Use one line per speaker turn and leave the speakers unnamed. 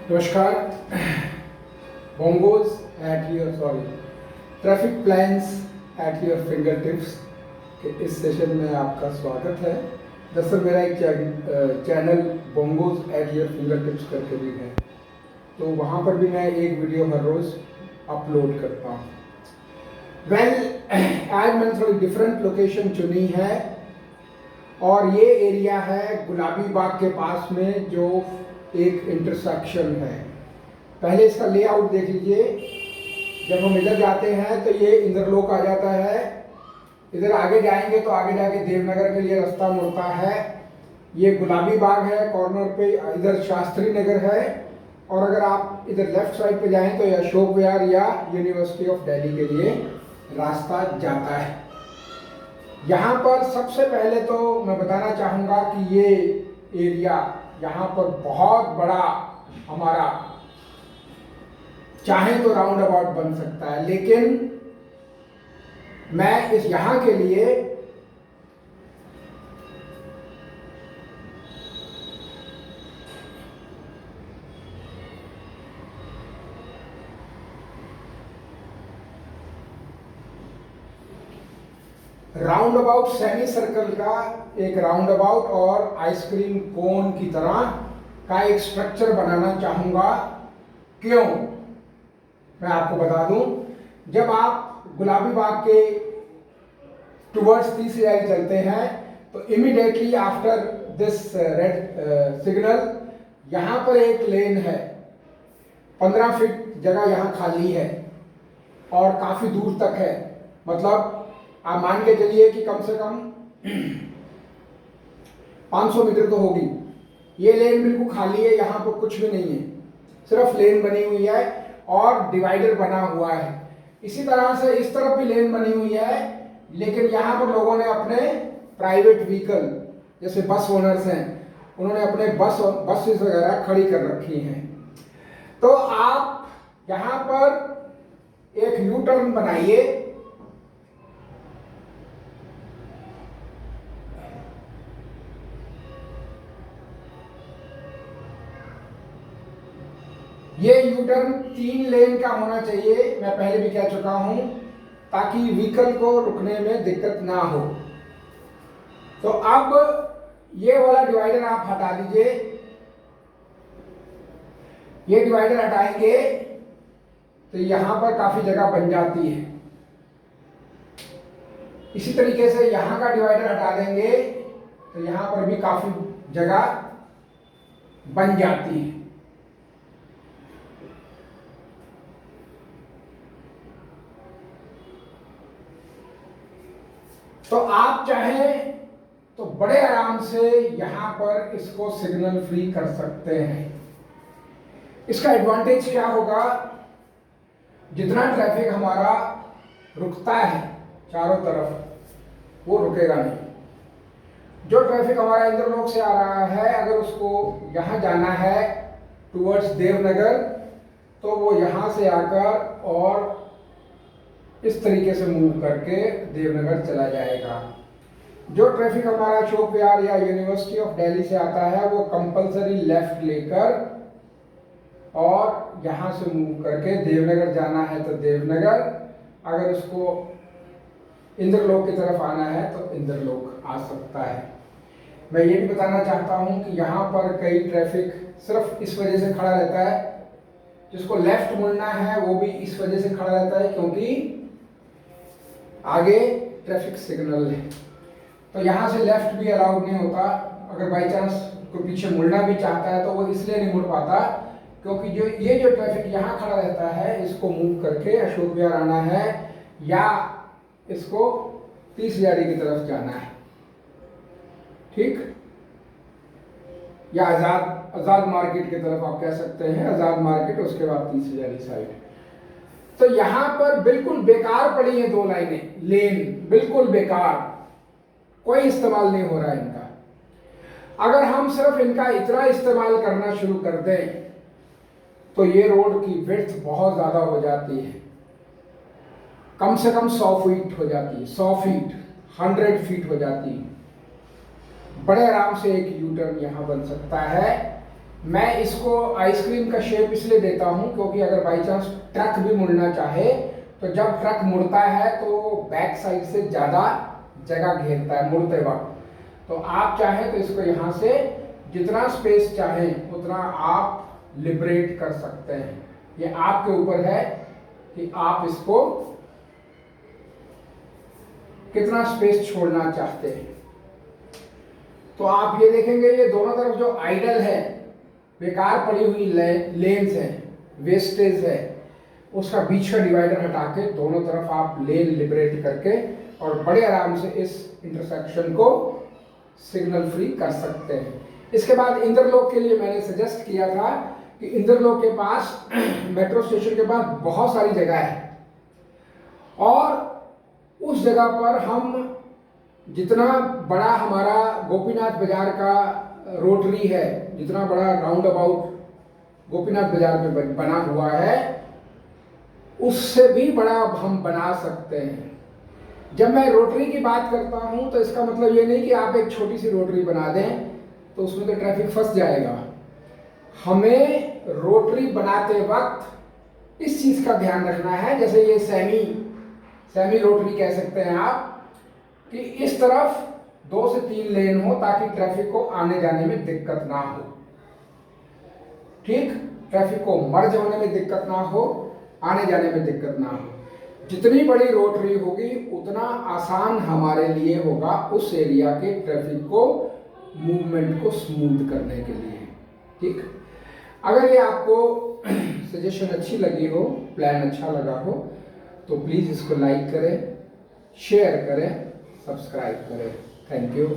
नमस्कार। Bongos at your traffic plans at your finger tips के इस सेशन में आपका स्वागत है। दरअसल मेरा एक channel bongos at your finger tips करके भी है, तो वहाँ पर भी मैं एक वीडियो हर रोज़ अपलोड करता हूँ। आज मैंने थोड़ी डिफरेंट लोकेशन चुनी है और ये एरिया है गुलाबी बाग के पास में, जो एक इंटरसेक्शन है। पहले इसका लेआउट देख लीजिए। जब हम इधर जाते हैं तो ये इंद्रलोक आ जाता है। इधर आगे जाएंगे तो आगे जाके देवनगर के लिए रास्ता मुड़ता है। ये गुलाबी बाग है कॉर्नर पे, इधर शास्त्री नगर है, और अगर आप इधर लेफ्ट साइड पे जाएं तो ये अशोक विहार या यूनिवर्सिटी ऑफ दिल्ली के लिए रास्ता जाता है। यहाँ पर सबसे पहले तो मैं बताना चाहूँगा कि ये एरिया यहाँ पर बहुत बड़ा हमारा चाहे तो राउंड अबाउट बन सकता है, लेकिन मैं इस यहाँ के लिए राउंड अबाउट सेमी सर्कल का एक राउंड अबाउट और आइसक्रीम कोन की तरह का एक स्ट्रक्चर बनाना चाहूंगा। क्यों, मैं आपको बता दूं। जब आप गुलाबी बाग के टुवर्ड्स तीसरी लाइन चलते हैं तो immediately after this red signal यहां पर एक लेन है। 15 फीट जगह यहां खाली है और काफी दूर तक है। मतलब आप मान के चलिए कि कम से कम 500 मीटर तो होगी। ये लेन बिल्कुल खाली है, यहाँ पर कुछ भी नहीं है, सिर्फ लेन बनी हुई है और डिवाइडर बना हुआ है। इसी तरह से इस तरफ भी लेन बनी हुई है, लेकिन यहाँ पर लोगों ने अपने प्राइवेट व्हीकल, जैसे बस ओनर्स हैं, उन्होंने अपने बसेस वगैरह खड़ी कर रखी हैं। तो आप यहाँ पर एक यू टर्न बनाइए। ये यू टर्न 3 लेन का होना चाहिए, मैं पहले भी कह चुका हूं, ताकि व्हीकल को रुकने में दिक्कत ना हो। तो अब ये वाला डिवाइडर आप हटा दीजिए। ये डिवाइडर हटाएंगे तो यहां पर काफी जगह बन जाती है। इसी तरीके से यहां का डिवाइडर हटा देंगे तो यहां पर भी काफी जगह बन जाती है। तो आप चाहें तो बड़े आराम से यहां पर इसको सिग्नल फ्री कर सकते हैं। इसका एडवांटेज क्या होगा, जितना ट्रैफिक हमारा रुकता है चारों तरफ वो रुकेगा नहीं। जो ट्रैफिक हमारा इंद्रलोक से आ रहा है, अगर उसको यहां जाना है टुवर्ड्स देवनगर, तो वो यहां से आकर और इस तरीके से मूव करके देवनगर चला जाएगा। जो ट्रैफिक हमारा अशोक विहार या यूनिवर्सिटी ऑफ दिल्ली से आता है, वो कंपलसरी लेफ्ट लेकर और यहां से मूव करके देवनगर जाना है तो देवनगर, अगर उसको इंद्रलोक की तरफ आना है तो इंद्रलोक आ सकता है। मैं ये भी बताना चाहता हूं कि यहाँ पर कई ट्रैफिक सिर्फ इस वजह से खड़ा रहता है, जिसको लेफ्ट मुड़ना है वो भी इस वजह से खड़ा रहता है क्योंकि आगे ट्रैफिक सिग्नल है। तो यहाँ से लेफ्ट भी अलाउड नहीं होता। अगर बाई चांस कोई पीछे मुड़ना भी चाहता है तो वो इसलिए नहीं मुड़ पाता क्योंकि जो ट्रैफिक यहाँ खड़ा रहता है, इसको मूव करके अशोक विहार आना है या इसको 30 हज़ारी की तरफ जाना है, ठीक, या आजाद मार्केट की तरफ आप कह सकते हैं। आजाद मार्केट, उसके बाद 30 हज़ारी साइड। तो यहां पर बिल्कुल बेकार पड़ी है 2 लाइनें, लेन बिल्कुल बेकार, कोई इस्तेमाल नहीं हो रहा है इनका। अगर हम सिर्फ इनका इतना इस्तेमाल करना शुरू कर दें तो ये रोड की विड्थ बहुत ज्यादा हो जाती है, कम से कम 100 फीट हो जाती है, 100 फीट, 100 फीट हो जाती है। बड़े आराम से एक यू टर्न यहाँ बन सकता है। मैं इसको आइसक्रीम का शेप इसलिए देता हूं क्योंकि अगर बाई चांस ट्रक भी मुड़ना चाहे तो जब ट्रक मुड़ता है तो बैक साइड से ज़्यादा जगह घेरता है मुड़ते वक्त। तो आप चाहें तो इसको यहाँ से जितना स्पेस चाहें उतना आप लिबरेट कर सकते हैं। ये आपके ऊपर है कि आप इसको कितना स्पेस छोड़ना चाहते हैं। तो आप ये देखेंगे ये दोनों तरफ जो आइडल है, बेकार पड़ी हुई लेन्स है, वेस्टेज है, उसका बीच का डिवाइडर हटा के दोनों तरफ आप लेन लिबरेट करके और बड़े आराम से इस इंटरसेक्शन को सिग्नल फ्री कर सकते हैं। इसके बाद इंद्रलोक के लिए मैंने सजेस्ट किया था कि इंद्रलोक के पास मेट्रो स्टेशन के पास बहुत सारी जगह है और उस जगह पर हम जितना बड़ा हमारा गोपीनाथ बाजार का रोटरी है, जितना बड़ा राउंड अबाउट गोपीनाथ बाजार में बना हुआ है, उससे भी बड़ा हम बना सकते हैं। जब मैं रोटरी की बात करता हूं तो इसका मतलब ये नहीं कि आप एक छोटी सी रोटरी बना दें तो उसमें तो ट्रैफिक फंस जाएगा। हमें रोटरी बनाते वक्त इस चीज का ध्यान रखना है, जैसे ये सेमी रोटरी कह सकते हैं आप, कि इस तरफ 2 से 3 लेन हो ताकि ट्रैफिक को आने जाने में दिक्कत ना हो। ठीक, ट्रैफिक को मर्ज होने में दिक्कत ना हो, आने जाने में दिक्कत ना हो। जितनी बड़ी रोटरी होगी उतना आसान हमारे लिए होगा उस एरिया के ट्रैफिक को मूवमेंट को स्मूथ करने के लिए। ठीक, अगर ये आपको सजेशन अच्छी लगी हो, प्लान अच्छा लगा हो, तो प्लीज़ इसको लाइक करें, शेयर करें, सब्सक्राइब करें। Thank you.